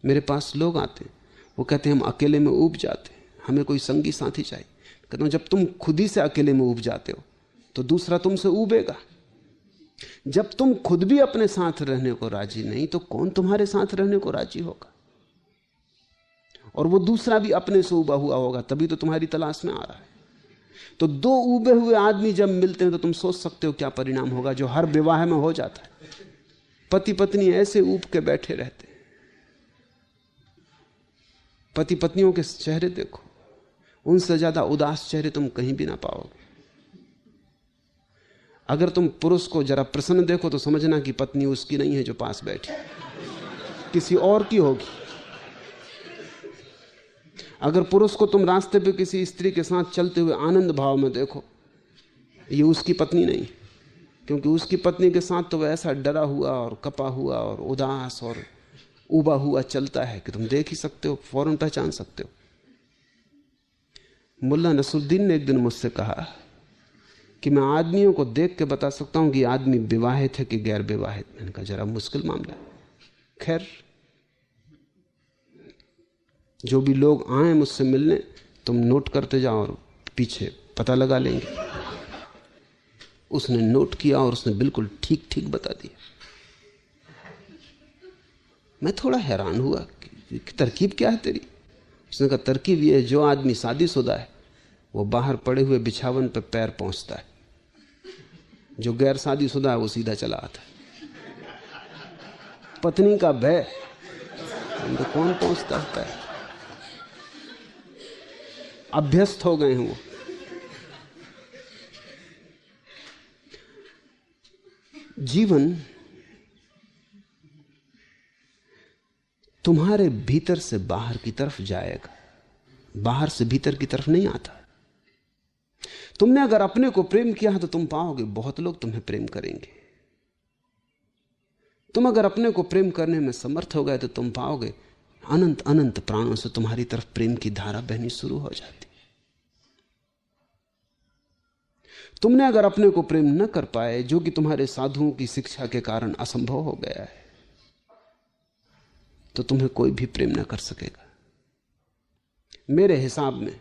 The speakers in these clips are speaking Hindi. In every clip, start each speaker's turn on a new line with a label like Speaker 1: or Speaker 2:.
Speaker 1: मेरे पास लोग आते हैं, वो कहते हैं हम अकेले में ऊब जाते हैं, हमें कोई संगी साथी चाहिए। कहता हूं जब तुम खुद ही से अकेले में ऊब जाते हो तो दूसरा तुमसे ऊबेगा। जब तुम खुद भी अपने साथ रहने को राजी नहीं तो कौन तुम्हारे साथ रहने को राजी होगा? और वो दूसरा भी अपने से ऊबा हुआ होगा, तभी तो तुम्हारी तलाश में आ रहा है। तो दो ऊबे हुए आदमी जब मिलते हैं तो तुम सोच सकते हो क्या परिणाम होगा, जो हर विवाह में हो जाता है। पति पत्नी ऐसे ऊब के बैठे रहते हैं। पति पत्नियों के चेहरे देखो, उनसे ज्यादा उदास चेहरे तुम कहीं भी ना पाओगे। अगर तुम पुरुष को जरा प्रसन्न देखो तो समझना कि पत्नी उसकी नहीं है जो पास बैठी, किसी और की होगी। अगर पुरुष को तुम रास्ते पे किसी स्त्री के साथ चलते हुए आनंद भाव में देखो, ये उसकी पत्नी नहीं, क्योंकि उसकी पत्नी के साथ तो वह ऐसा डरा हुआ और कपा हुआ और उदास और उबा हुआ चलता है कि तुम देख ही सकते हो, फौरन पहचान सकते हो। मुल्ला नसरुद्दीन ने एक दिन मुझसे कहा कि मैं आदमियों को देख के बता सकता हूं कि आदमी विवाहित है कि गैर विवाहित। मैंने कहा जरा मुश्किल मामला है। खैर, जो भी लोग आए मुझसे मिलने, तुम नोट करते जाओ और पीछे पता लगा लेंगे। उसने नोट किया और उसने बिल्कुल ठीक ठीक बता दिया। मैं थोड़ा हैरान हुआ कि तरकीब क्या है तेरी। उसने कहा तरकीब यह है, जो आदमी शादीशुदा है वो बाहर पड़े हुए बिछावन पे पैर पहुंचता है, जो गैर शादीशुदा है वो सीधा चला आता है। पत्नी का भय, तो कौन पहुंचता है पैर? अभ्यस्त हो गए हैं वो। जीवन तुम्हारे भीतर से बाहर की तरफ जाएगा, बाहर से भीतर की तरफ नहीं आता। तुमने अगर अपने को प्रेम किया तो तुम पाओगे बहुत लोग तुम्हें प्रेम करेंगे। तुम अगर अपने को प्रेम करने में समर्थ हो गए तो तुम पाओगे अनंत अनंत प्राणों से तुम्हारी तरफ प्रेम की धारा बहनी शुरू हो जाती। तुमने अगर अपने को प्रेम न कर पाए, जो कि तुम्हारे साधुओं की शिक्षा के कारण असंभव हो गया है, तो तुम्हें कोई भी प्रेम न कर सकेगा। मेरे हिसाब में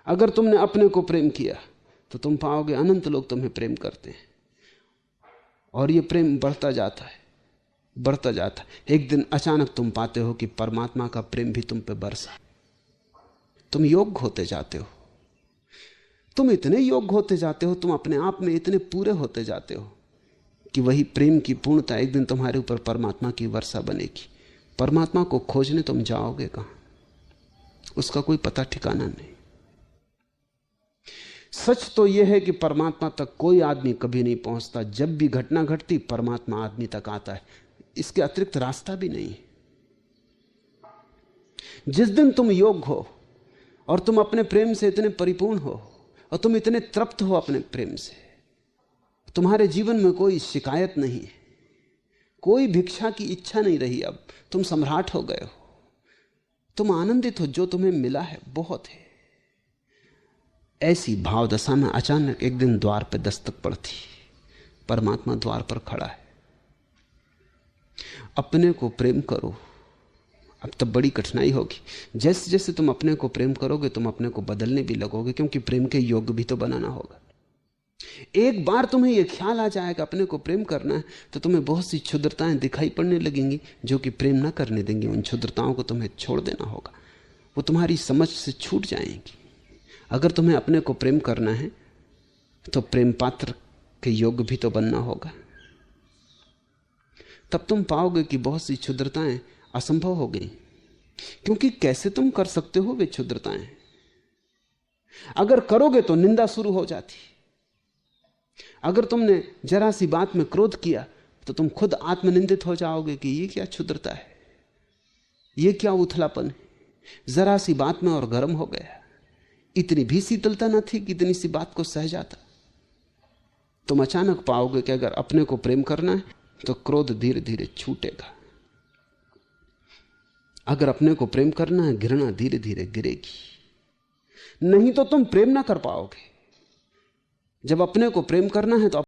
Speaker 1: अगर तुमने अपने को प्रेम किया तो तुम पाओगे अनंत लोग तुम्हें प्रेम करते हैं, और ये प्रेम बढ़ता जाता है, बढ़ता जाता है। एक दिन अचानक तुम पाते हो कि परमात्मा का प्रेम भी तुम पे बरसा। तुम योग्य होते जाते हो, तुम इतने योग्य होते जाते हो, तुम अपने आप में इतने पूरे होते जाते हो कि वही प्रेम की पूर्णता एक दिन तुम्हारे ऊपर परमात्मा की वर्षा बनेगी। परमात्मा को खोजने तुम जाओगे कहां? उसका कोई पता ठिकाना नहीं। सच तो यह है कि परमात्मा तक कोई आदमी कभी नहीं पहुंचता। जब भी घटना घटती परमात्मा आदमी तक आता है, इसके अतिरिक्त रास्ता भी नहीं। जिस दिन तुम योग्य हो और तुम अपने प्रेम से इतने परिपूर्ण हो और तुम इतने तृप्त हो अपने प्रेम से, तुम्हारे जीवन में कोई शिकायत नहीं है, कोई भिक्षा की इच्छा नहीं रही। अब तुम सम्राट हो गए हो, तुम आनंदित हो, जो तुम्हें मिला है बहुत है। ऐसी भाव दशा में अचानक एक दिन द्वार पर दस्तक पड़ती, परमात्मा द्वार पर खड़ा है। अपने को प्रेम करो। अब तब बड़ी कठिनाई होगी। जैसे जैसे तुम अपने को प्रेम करोगे तुम अपने को बदलने भी लगोगे, क्योंकि प्रेम के योग्य भी तो बनाना होगा। एक बार तुम्हें यह ख्याल आ जाएगा अपने को प्रेम करना है तो तुम्हें बहुत सी क्षुद्रताएं दिखाई पड़ने लगेंगी जो कि प्रेम ना करने देंगी। उन क्षुद्रताओं को तुम्हें छोड़ देना होगा, वो तुम्हारी समझ से छूट जाएंगी। अगर तुम्हें अपने को प्रेम करना है तो प्रेम पात्र के योग्य भी तो बनना होगा। तब तुम पाओगे कि बहुत सी क्षुद्रताएं असंभव हो गई, क्योंकि कैसे तुम कर सकते हो वे क्षुद्रताएं? अगर करोगे तो निंदा शुरू हो जाती। अगर तुमने जरा सी बात में क्रोध किया तो तुम खुद आत्मनिंदित हो जाओगे कि ये क्या क्षुद्रता है, ये क्या उथलापन है। जरा सी बात में और गर्म हो गया, इतनी भी शीतलता न थी कि इतनी सी बात को सह जाता। तुम अचानक पाओगे कि अगर अपने को प्रेम करना है तो क्रोध धीरे धीरे छूटेगा। अगर अपने को प्रेम करना है घृणा धीरे धीरे गिरेगी। नहीं तो तुम प्रेम ना कर पाओगे। जब अपने को प्रेम करना है तो